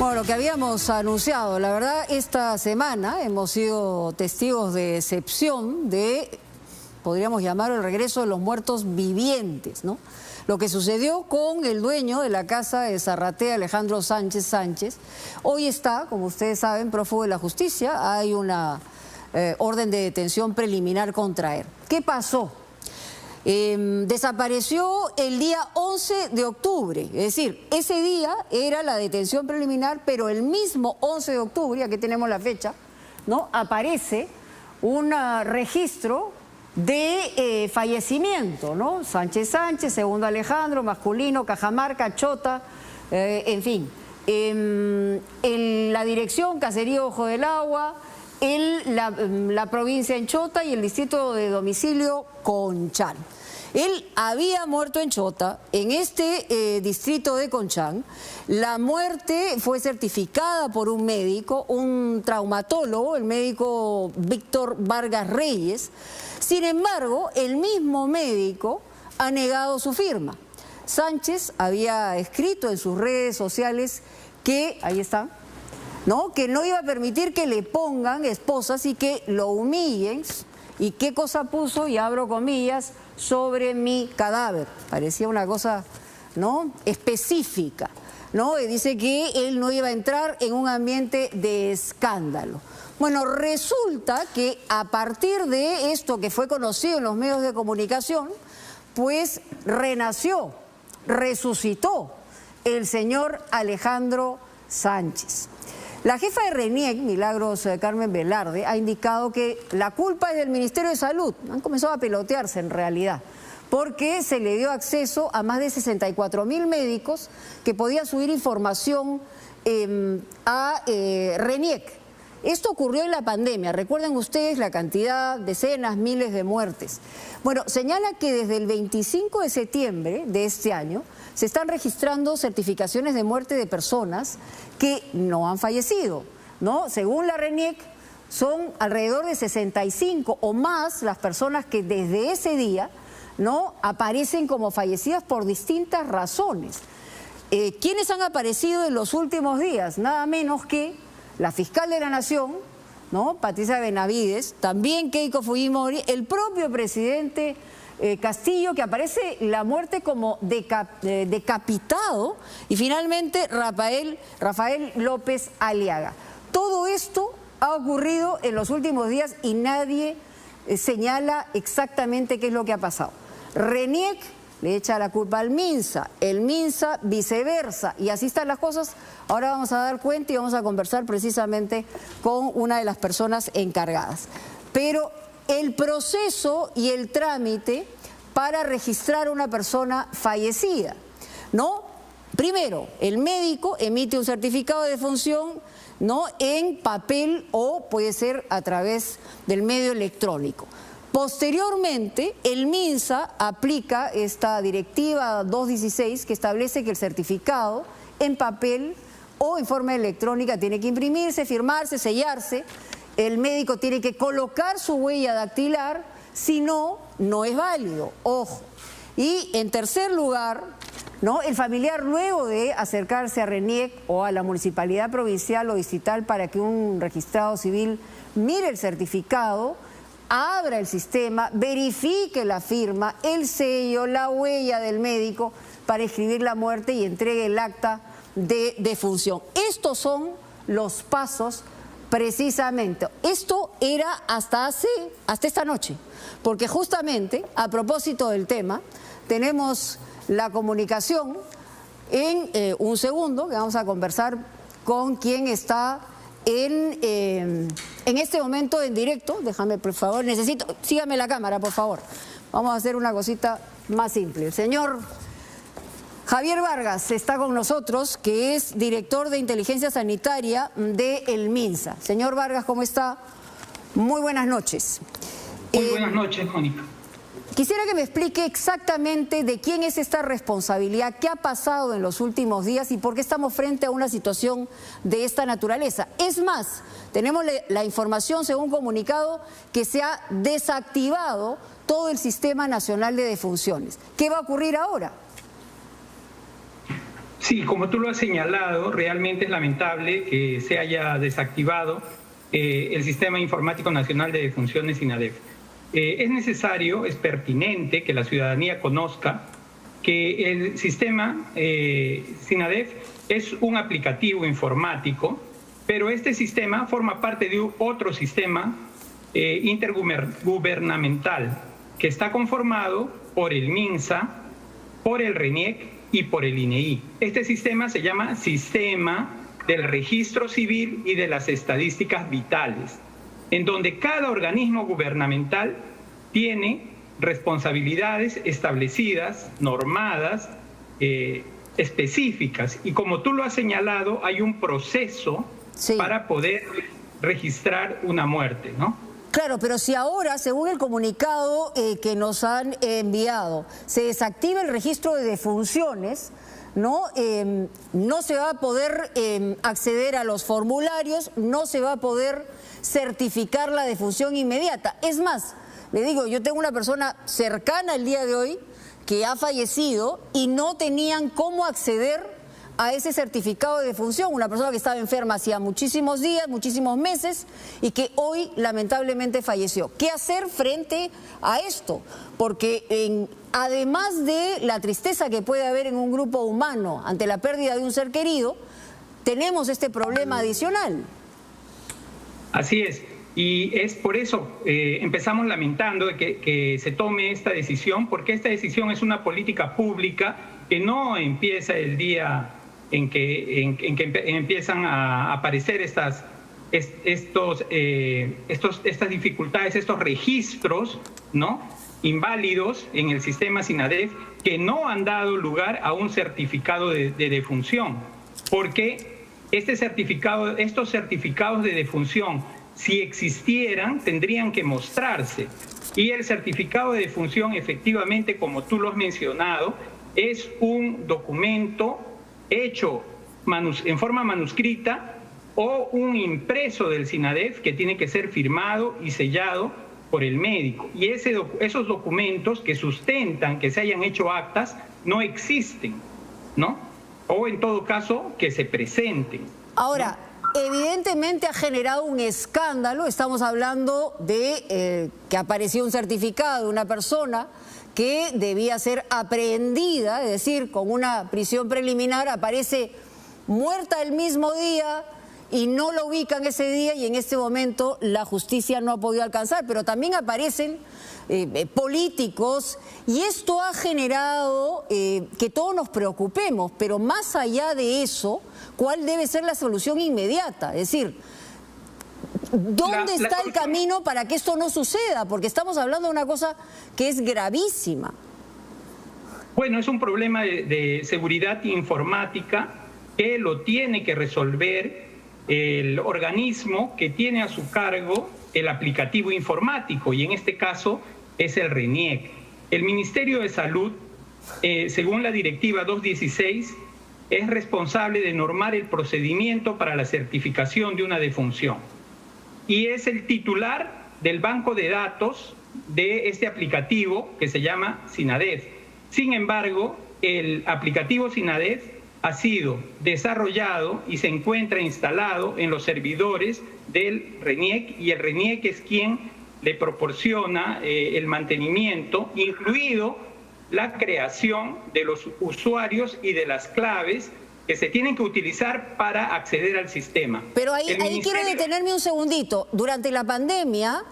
Bueno, lo que habíamos anunciado, la verdad, esta semana hemos sido testigos de excepción de, podríamos llamarlo, el regreso de los muertos vivientes, ¿no? Lo que sucedió con el dueño de la casa de Zarratea, Alejandro Sánchez, hoy está, como ustedes saben, prófugo de la justicia. Hay una orden de detención preliminar contra él. ¿Qué pasó? Desapareció el día 11 de octubre, es decir, ese día era la detención preliminar, pero el mismo 11 de octubre, aquí tenemos la fecha, ¿no? Aparece un registro de fallecimiento, ¿no? Sánchez, segundo Alejandro, masculino, Cajamarca, Chota, en fin. La dirección, Caserío Ojo del Agua, la provincia en Chota y el distrito de domicilio Conchán. Él había muerto en Chota, en este distrito de Conchán. La muerte fue certificada por un médico, un traumatólogo, el médico Víctor Vargas Reyes. Sin embargo, el mismo médico ha negado su firma. Sánchez había escrito en sus redes sociales que, ahí está, ¿no?, que no iba a permitir que le pongan esposas y que lo humillen. ¿Y qué cosa puso? Y abro comillas, sobre mi cadáver. Parecía una cosa, ¿no?, específica, ¿no? Y dice que él no iba a entrar en un ambiente de escándalo. Bueno, resulta que a partir de esto que fue conocido en los medios de comunicación, pues renació, resucitó el señor Alejandro Sánchez. La jefa de RENIEC, Milagros Carmen Velarde, ha indicado que la culpa es del Ministerio de Salud. Han comenzado a pelotearse en realidad, porque se le dio acceso a más de 64.000 médicos que podían subir información a RENIEC. Esto ocurrió en la pandemia, recuerden ustedes la cantidad, decenas, miles de muertes. Bueno, señala que desde el 25 de septiembre de este año se están registrando certificaciones de muerte de personas que no han fallecido, ¿no? Según la RENIEC, son alrededor de 65 o más las personas que desde ese día, ¿no?, aparecen como fallecidas por distintas razones. ¿Quiénes han aparecido en los últimos días? Nada menos que la fiscal de la Nación, ¿no?, Patricia Benavides, también Keiko Fujimori, el propio presidente Castillo, que aparece la muerte como decapitado, y finalmente Rafael López Aliaga. Todo esto ha ocurrido en los últimos días y nadie señala exactamente qué es lo que ha pasado. RENIEC le echa la culpa al MINSA, el MINSA viceversa, y así están las cosas. Ahora vamos a dar cuenta y vamos a conversar precisamente con una de las personas encargadas. Pero el proceso y el trámite para registrar a una persona fallecida, ¿no? Primero, el médico emite un certificado de defunción, ¿no?, en papel o puede ser a través del medio electrónico. Posteriormente, el MINSA aplica esta directiva 216 que establece que el certificado en papel o en forma electrónica tiene que imprimirse, firmarse, sellarse. El médico tiene que colocar su huella dactilar, si no, no es válido, ojo. Y en tercer lugar, ¿no?, el familiar, luego de acercarse a RENIEC o a la municipalidad provincial o distrital para que un registrado civil mire el certificado, abra el sistema, verifique la firma, el sello, la huella del médico para escribir la muerte y entregue el acta de defunción. Estos son los pasos precisamente. Esto era hasta esta noche, porque justamente a propósito del tema tenemos la comunicación en un segundo, que vamos a conversar con quien está en este momento en directo. Déjame, por favor, sígame la cámara, por favor. Vamos a hacer una cosita más simple. El señor Javier Vargas está con nosotros, que es director de inteligencia sanitaria del MINSA. Señor Vargas, ¿cómo está? Muy buenas noches. Muy buenas noches, Mónica. Quisiera que me explique exactamente de quién es esta responsabilidad, qué ha pasado en los últimos días y por qué estamos frente a una situación de esta naturaleza. Es más, tenemos la información, según comunicado, que se ha desactivado todo el Sistema Nacional de Defunciones. ¿Qué va a ocurrir ahora? Sí, como tú lo has señalado, realmente es lamentable que se haya desactivado el Sistema Informático Nacional de Defunciones SINADEF. Es necesario, es pertinente que la ciudadanía conozca que el sistema SINADEF es un aplicativo informático, pero este sistema forma parte de otro sistema intergubernamental que está conformado por el MINSA, por el RENIEC y por el INEI. Este sistema se llama Sistema del Registro Civil y de las Estadísticas Vitales, en donde cada organismo gubernamental tiene responsabilidades establecidas, normadas, específicas. Y como tú lo has señalado, hay un proceso para poder registrar una muerte, ¿no? Claro, pero si ahora, según el comunicado que nos han enviado, se desactiva el registro de defunciones, ¿no? No se va a poder acceder a los formularios, no se va a poder certificar la defunción inmediata. Es más, le digo, yo tengo una persona cercana el día de hoy que ha fallecido y no tenían cómo acceder a ese certificado de defunción, una persona que estaba enferma hacía muchísimos días, muchísimos meses y que hoy lamentablemente falleció. ¿Qué hacer frente a esto? Porque además de la tristeza que puede haber en un grupo humano ante la pérdida de un ser querido, tenemos este problema adicional. Así es, y es por eso empezamos lamentando que se tome esta decisión, porque esta decisión es una política pública que no empieza el día en que empiezan a aparecer estas dificultades, estos registros, ¿no?, inválidos en el sistema SINADEF, que no han dado lugar a un certificado de defunción, porque estos certificados de defunción, si existieran, tendrían que mostrarse. Y el certificado de defunción, efectivamente, como tú lo has mencionado, es un documento hecho en forma manuscrita o un impreso del SINADEF que tiene que ser firmado y sellado por el médico. Y esos documentos que sustentan que se hayan hecho actas no existen, ¿no? O en todo caso, que se presenten, ¿no? Ahora, evidentemente ha generado un escándalo. Estamos hablando de que apareció un certificado de una persona que debía ser aprehendida, es decir, con una prisión preliminar, aparece muerta el mismo día y no la ubican ese día, y en este momento la justicia no ha podido alcanzar, pero también aparecen políticos, y esto ha generado que todos nos preocupemos. Pero más allá de eso, ¿cuál debe ser la solución inmediata? Es decir, ¿dónde está el camino para que esto no suceda? Porque estamos hablando de una cosa que es gravísima. Bueno, es un problema de seguridad informática que lo tiene que resolver el organismo que tiene a su cargo el aplicativo informático, y en este caso es el RENIEC. El Ministerio de Salud, según la Directiva 216, es responsable de normar el procedimiento para la certificación de una defunción, y es el titular del banco de datos de este aplicativo que se llama SINADEF. Sin embargo, el aplicativo SINADEF ha sido desarrollado y se encuentra instalado en los servidores del RENIEC, y el RENIEC es quien le proporciona el mantenimiento, incluido la creación de los usuarios y de las claves que se tienen que utilizar para acceder al sistema. Pero ahí quiero detenerme un segundito. Durante la pandemia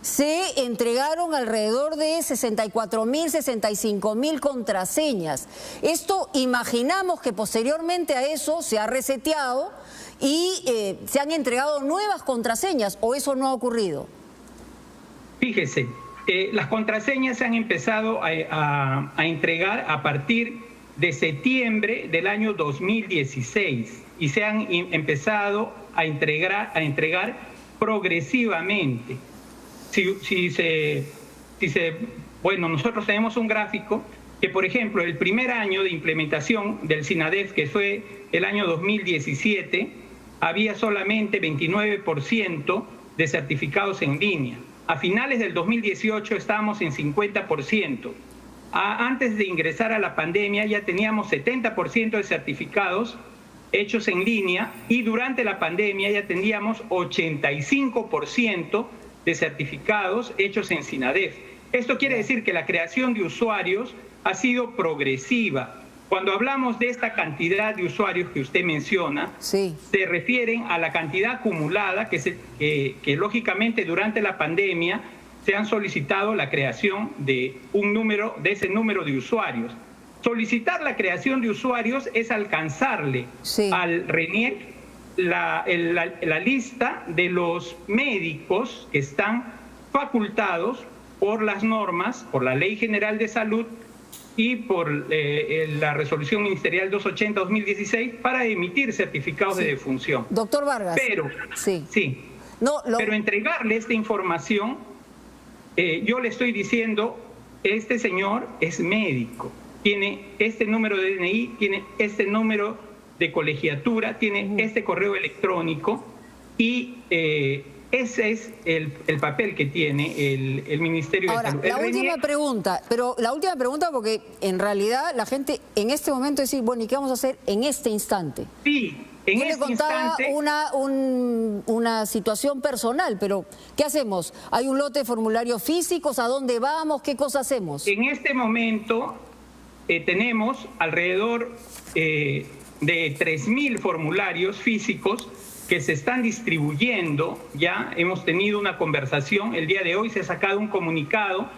se entregaron alrededor de 64.000, 65.000 contraseñas. Esto, imaginamos que posteriormente a eso se ha reseteado y se han entregado nuevas contraseñas, ¿o eso no ha ocurrido? Fíjese, las contraseñas se han empezado a entregar a partir de septiembre del año 2016 y se han empezado a entregar progresivamente. Bueno, nosotros tenemos un gráfico que, por ejemplo, el primer año de implementación del SINADEF, que fue el año 2017, había solamente 29% de certificados en línea. A finales del 2018 estábamos en 50%. antes de ingresar a la pandemia ya teníamos 70% de certificados hechos en línea y durante la pandemia ya teníamos 85% de certificados hechos en SINADEF. Esto quiere decir que la creación de usuarios ha sido progresiva. Cuando hablamos de esta cantidad de usuarios que usted menciona, sí, se refieren a la cantidad acumulada que lógicamente durante la pandemia se han solicitado la creación de ese número de usuarios. Solicitar la creación de usuarios es alcanzarle al RENIEC la lista de los médicos que están facultados por las normas, por la Ley General de Salud y por la Resolución Ministerial 280-2016 para emitir certificados de defunción. Doctor Vargas. Pero, pero entregarle esta información, yo le estoy diciendo, este señor es médico, tiene este número de DNI, tiene este número de colegiatura, tiene este correo electrónico y ese es el papel que tiene el Ministerio de Salud. La última pregunta, porque en realidad la gente en este momento dice, bueno, ¿y qué vamos a hacer en este instante? Sí, en yo este le contaba instante una situación personal, pero ¿qué hacemos? ¿Hay un lote de formularios físicos? ¿A dónde vamos? ¿Qué cosa hacemos? En este momento tenemos alrededor de 3.000 formularios físicos que se están distribuyendo. Ya hemos tenido una conversación, el día de hoy se ha sacado un comunicado,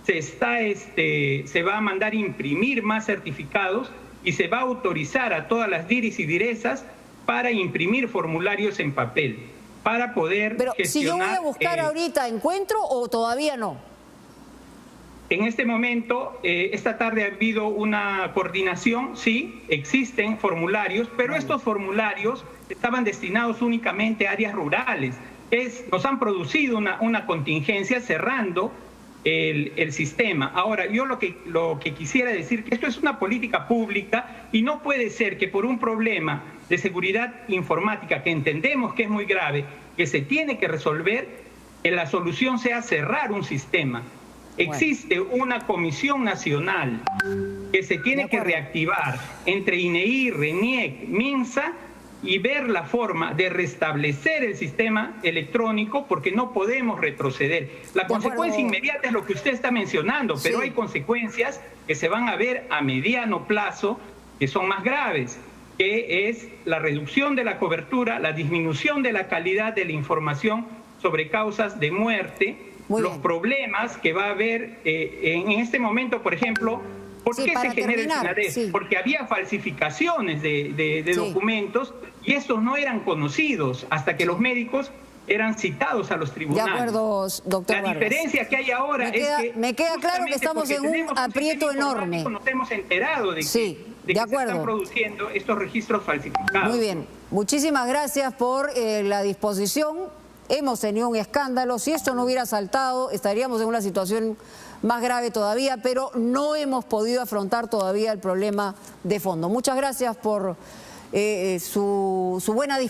se va a mandar imprimir más certificados y se va a autorizar a todas las diris y direzas para imprimir formularios en papel, para poder Pero gestionar. si yo voy a buscar ahorita, ¿encuentro o todavía no? En este momento, esta tarde ha habido una coordinación, sí, existen formularios, pero estos formularios estaban destinados únicamente a áreas rurales. Nos han producido una contingencia cerrando el sistema. Ahora, yo lo que quisiera decir que esto es una política pública y no puede ser que por un problema de seguridad informática que entendemos que es muy grave, que se tiene que resolver, la solución sea cerrar un sistema. Existe una comisión nacional que se tiene que reactivar entre INEI, RENIEC, MINSA y ver la forma de restablecer el sistema electrónico porque no podemos retroceder. La consecuencia inmediata es lo que usted está mencionando, pero hay consecuencias que se van a ver a mediano plazo que son más graves, que es la reducción de la cobertura, la disminución de la calidad de la información sobre causas de muerte, los problemas que va a haber en este momento, por ejemplo. ¿Por qué se genera el SINADEF? Porque había falsificaciones de documentos y estos no eran conocidos hasta que los médicos eran citados a los tribunales. De acuerdo, doctor La diferencia que hay ahora es que... Me queda claro que estamos en un aprieto enorme. Nos hemos enterado de que se están produciendo estos registros falsificados. Muy bien. Muchísimas gracias por la disposición. Hemos tenido un escándalo. Si esto no hubiera saltado, estaríamos en una situación más grave todavía, pero no hemos podido afrontar todavía el problema de fondo. Muchas gracias por su buena disposición.